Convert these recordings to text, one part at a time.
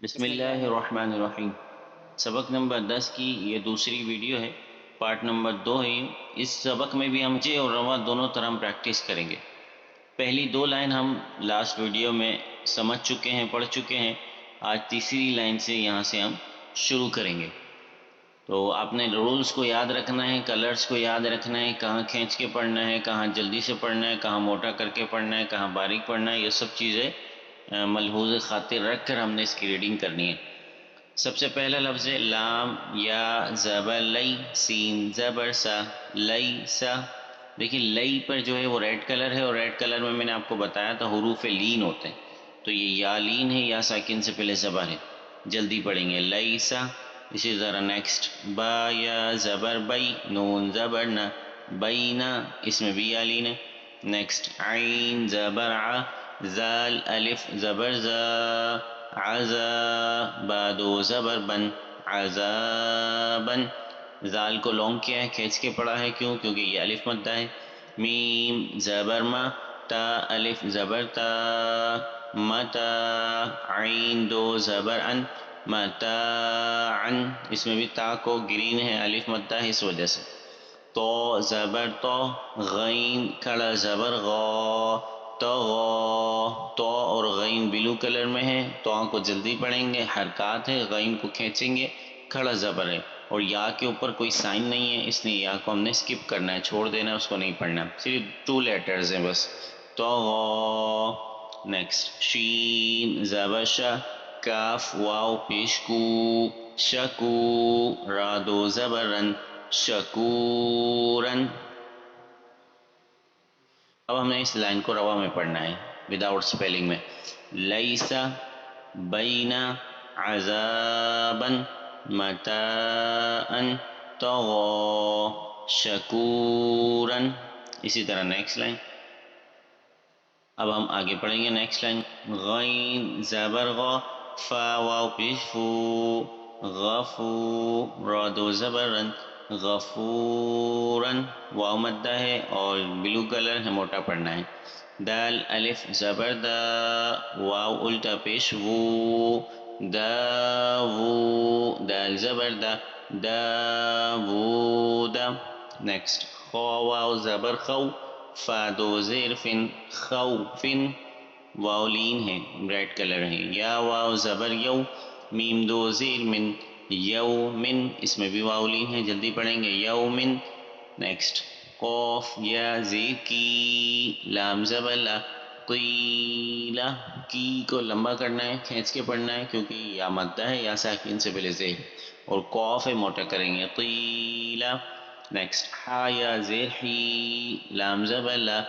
بسم اللہ الرحمن الرحیم۔ سبق نمبر 10 کی یہ دوسری ویڈیو ہے، پارٹ نمبر 2 ہے۔ اس سبق میں بھی ہم جے اور رواں دونوں طرح ہم پریکٹس کریں گے۔ پہلی دو لائن ہم لاسٹ ویڈیو میں سمجھ چکے ہیں، پڑھ چکے ہیں۔ آج تیسری لائن سے یہاں سے ہم شروع کریں گے۔ تو آپ نے رولز کو یاد رکھنا ہے، کلرز کو یاد رکھنا ہے، کہاں کھینچ کے پڑھنا ہے، کہاں جلدی سے پڑھنا ہے، کہاں موٹا کر کے پڑھنا ہے، کہاں باریک پڑھنا ہے، یہ سب چیزیں ملحوظ خاطر رکھ کر ہم نے اس کی ریڈنگ کرنی ہے۔ سب سے پہلا لفظ ہے لام یا زبر لئی، سین زبر سا، لئی سا۔ دیکھیں لئی پر جو ہے وہ ریڈ کلر ہے، اور ریڈ کلر میں نے آپ کو بتایا تھا حروف لین ہوتے ہیں، تو یہ یا لین ہے، یا ساکن سے پہلے زبر ہے۔ جلدی پڑھیں گے لئی سا۔ اسی طرح نیکسٹ با یا زبر بئی، نون زبر نہ، بینا، اس میں بھی یا لین ہے۔ نیکسٹ عین زبر ع، زال الف زبر زا، عزا، بادو زبر بن، عذابن۔ زال کو لونگ کیا ہے، کھینچ کے پڑھا ہے، کیوں؟ کیونکہ یہ الف مدہ ہے۔ میم زبر ما، تا الف زبر تا، متا، عین دو زبر ان، متاعن، اس میں بھی تا کو گرین ہے، الف مدہ ہے اس وجہ سے۔ تو زبر تو، غین کھڑا زبر غا، تو تو اور غین بلو کلر میں ہے، تو کو جلدی پڑھیں گے، حرکات ہے، غین کو کھینچیں گے، کھڑا زبر ہے، اور یا کے اوپر کوئی سائن نہیں ہے، اس لیے یا کو ہم نے سکپ کرنا ہے، چھوڑ دینا ہے، اس کو نہیں پڑھنا، صرف 2 لیٹرز ہیں بس۔ تو نیکسٹ شین زبر شا، کاف واو پیش کو، شکو، را دو زبر رن، شکورن۔ اب ہم نے اس لائن کو روا میں پڑھنا ہے، وداؤٹ سپیلنگ میں۔ لیسا بینا عذابا متاعا طغا شکورا۔ اسی طرح نیکسٹ لائن۔ اب ہم آگے پڑھیں گے نیکسٹ لائن۔ غین زبر غا، فا واو پیش فو، غفو، را دو زبر رن، غفورن، واو مدہ ہے اور بلو کلر ہے، موٹا پڑھنا ہے۔ دال الف زبر دا، واو الٹا پیش وو، داوو، دال زبر دا، داوودا۔ نیکسٹ خو واو زبر خو، فا دو زیر فن، خوفن، واو لین ہے، ریڈ کلر ہے۔ یا واو زبر یو، میم دو زیر من، یومن، اس میں بھی واو لین ہے، جلدی پڑھیں گے، یومن۔ نیکسٹ قوف یا زیر کی، لام زبر لا، قیلا، کی کو لمبا کرنا ہے، کھینچ کے پڑھنا ہے، کیونکہ یا مدہ ہے، یا ساکن سے پہلے زیر، اور قوف ہے، موٹا کریں گے، قیلا۔ نیکسٹ حا یا زیر حی، لام زبر لا،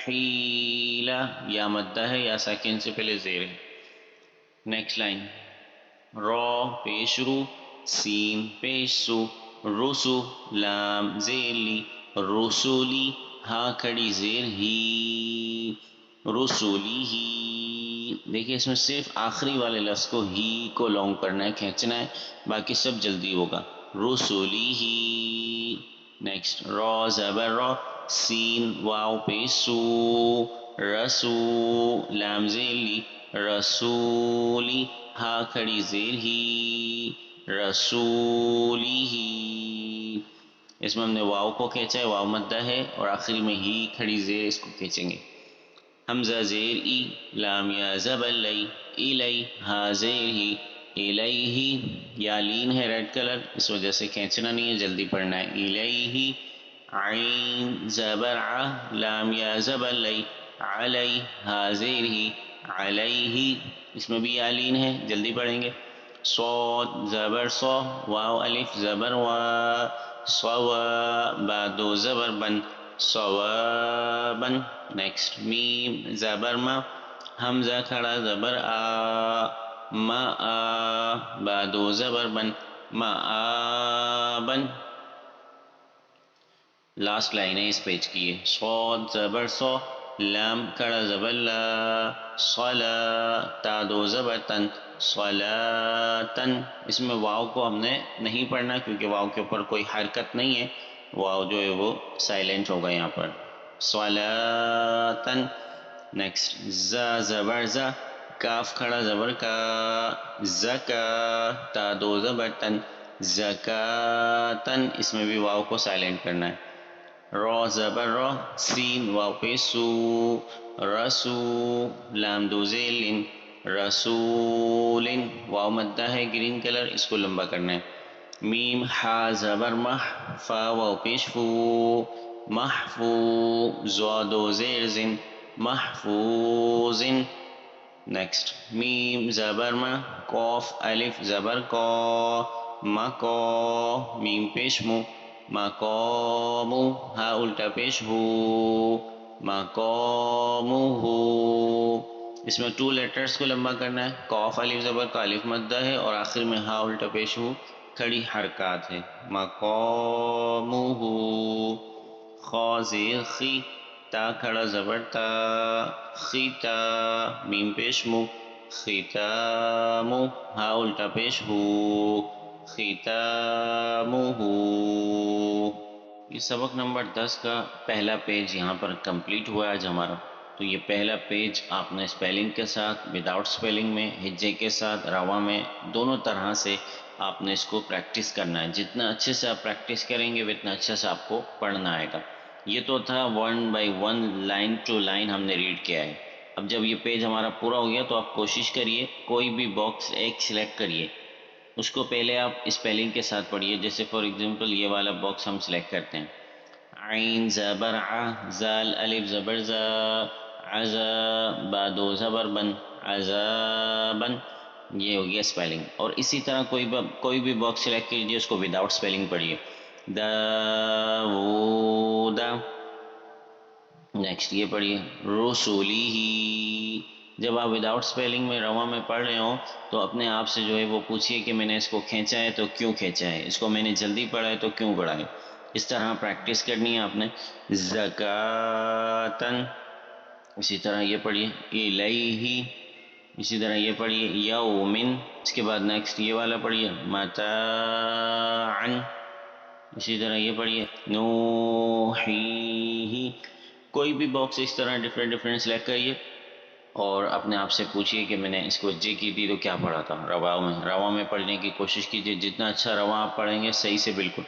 حیلا، یا مدہ ہے، یا ساکن سے پہلے زیر ہے۔ Next line. رو پیش رو، سین پیش سو، رسو، لام زیر لی، رسولی، ہا کھڑی زیر ہی، رسولی ہی۔ دیکھیں اس میں صرف آخری والے لفظ کو ہی کو لونگ کرنا ہے، کھینچنا ہے، باقی سب جلدی ہوگا، رسولی ہی۔ نیکسٹ رو زبر رو، سین واو پیش سو، رسو، لام زیر لی، رسولی، ہا کھڑی زیر ہی، رسولی ہی۔ اس میں ہم نے واو کو کھینچا ہے، واو مدہ ہے، اور آخری میں ہی کھڑی زیر، اس کو کھینچیں گے۔ حمزہ زیر ای، لام یا زبر لئی، الی، ہا زیر ہی، الیہ، یا لین ہے ریڈ کلر، اس وجہ سے کھینچنا نہیں ہے، جلدی پڑھنا ہے، الیہ۔ عین زبر ع، لام یا زبر لئی، علی، ہا زیر ہی، علیہ، اس میں بھی یا لین ہے، جلدی پڑھیں گے۔ صاد زبر صو، واو الف زبر وا، صوا، با دو زبر بن، صوابن۔ نیکسٹ میم زبر ما، حمزہ کھڑا زبر آ، ما آ، با دو زبر بن، معابن۔ لاسٹ لائن ہے اس پیج کی ہے۔ صاد زبر صو، لام کھڑا زبر لا، صلا، تا دو زبر تن، صلاتن۔ اس میں واو کو ہم نے نہیں پڑھنا، کیونکہ واو کے اوپر کوئی حرکت نہیں ہے، واو جو ہے وہ سائلنٹ ہوگا یہاں پر، صلاتن۔ نیکسٹ زا زبر زا، کاف کھڑا زبر کا، زکا، تا دو زبر تن، زکاتن، اس میں بھی واو کو سائلنٹ کرنا ہے. را زبر را، سین واو پہ سو، رسو، لام دو زیلن، رسولن، واو مدہ ہے گرین کلر، اس کو لمبا کرنا ہے. میم حا زبر مح، فا واو پیش فو، محفو، زوا دو زیر زن، محفوظن. نیکسٹ میم زبر ما، قوف الف زبر کو، مکو، میم پیش مو، مقامو، ہا الٹا پیش ہو، مقامو ہو. اس میں 2 لیٹرز کو لمبا کرنا ہے. قوف الف زبر کا، الف مدہ ہے اور آخر میں ہا الٹا پیش ہو، کھڑی حرکات ہے. مقامو ہو. خا زیر خی، تا کھڑا زبر تا، خیتا، میم پیش مو، ختامو، ہا الٹا پیش ہو، ختامو ہو. یہ سبق نمبر 10 کا پہلا پیج یہاں پر کمپلیٹ ہوا آج ہمارا. تو یہ پہلا پیج آپ نے اسپیلنگ کے ساتھ، وداؤٹ اسپیلنگ میں، ہجے کے ساتھ، رواں میں، دونوں طرح سے آپ نے اس کو پریکٹس کرنا ہے. جتنا اچھے سے آپ پریکٹس کریں گے اتنا اچھا سے آپ کو پڑھنا آئے گا. یہ تو تھا 1 by 1 لائن ٹو لائن ہم نے ریڈ کیا ہے. اب جب یہ پیج ہمارا پورا ہو گیا تو آپ کوشش کریے کوئی بھی باکس ایک سلیکٹ کریے، اس کو پہلے آپ اسپیلنگ کے ساتھ پڑھیے. جیسے فار ایگزامپل یہ والا باکس ہم سلیکٹ کرتے ہیں، عین زبر ع، زال الف زبر زا، عزا، با دو زبر بن، عذابن. یہ ہو گیا اسپیلنگ. اور اسی طرح کوئی بھی باکس سلیکٹ کیجیے، اس کو وداؤٹ اسپیلنگ پڑھیے. داودا. نیکسٹ یہ پڑھیے رسولی ہی. جب آپ وداؤٹ اسپیلنگ میں رواں میں پڑھ رہے ہوں تو اپنے آپ سے جو ہے وہ پوچھیے کہ میں نے اس کو کھینچا ہے تو کیوں کھینچا ہے، اس کو میں نے جلدی پڑھا ہے تو کیوں پڑھا ہے. اس طرح پریکٹس کرنی ہے آپ نے. زکاتن. اسی طرح یہ پڑھیے الیہ. اسی طرح یہ پڑھیے یومن. اس کے بعد نیکسٹ یہ والا پڑھیے متاعن. اسی طرح یہ پڑھیے نوحیہ. کوئی بھی باکس اس طرح ڈفرینٹ سلیکٹ کریے اور اپنے آپ سے پوچھیے کہ میں نے اس کو جے کی تھی تو کیا پڑھا تھا. رواں میں پڑھنے کی کوشش کیجیے. جتنا اچھا رواں آپ پڑھیں گے صحیح سے بالکل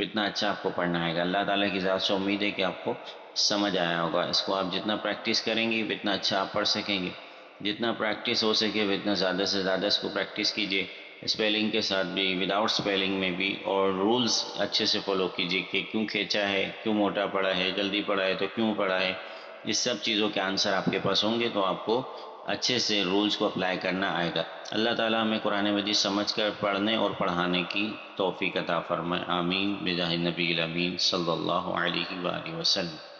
اتنا اچھا آپ کو پڑھنا آئے گا. اللہ تعالیٰ کی ذات سے امید ہے کہ آپ کو سمجھ آیا ہوگا. اس کو آپ جتنا پریکٹس کریں گے اتنا اچھا آپ پڑھ سکیں گے. جتنا پریکٹس ہو سکے اتنا زیادہ سے زیادہ اس کو پریکٹس کیجیے، اسپیلنگ کے ساتھ بھی، وداؤٹ اسپیلنگ میں بھی. اور رولز اچھے سے فالو کیجیے کہ کیوں کھینچا ہے، کیوں موٹا پڑا ہے، جلدی پڑا ہے تو کیوں پڑا ہے. اس سب چیزوں کے آنسر آپ کے پاس ہوں گے تو آپ کو اچھے سے رولز کو اپلائی کرنا آئے گا. اللہ تعالیٰ ہمیں قرآن مجید سمجھ کر پڑھنے اور پڑھانے کی توفیق عطا فرمائے. آمین بجاہ النبی الامین صلی اللہ علیہ وآلہ وسلم.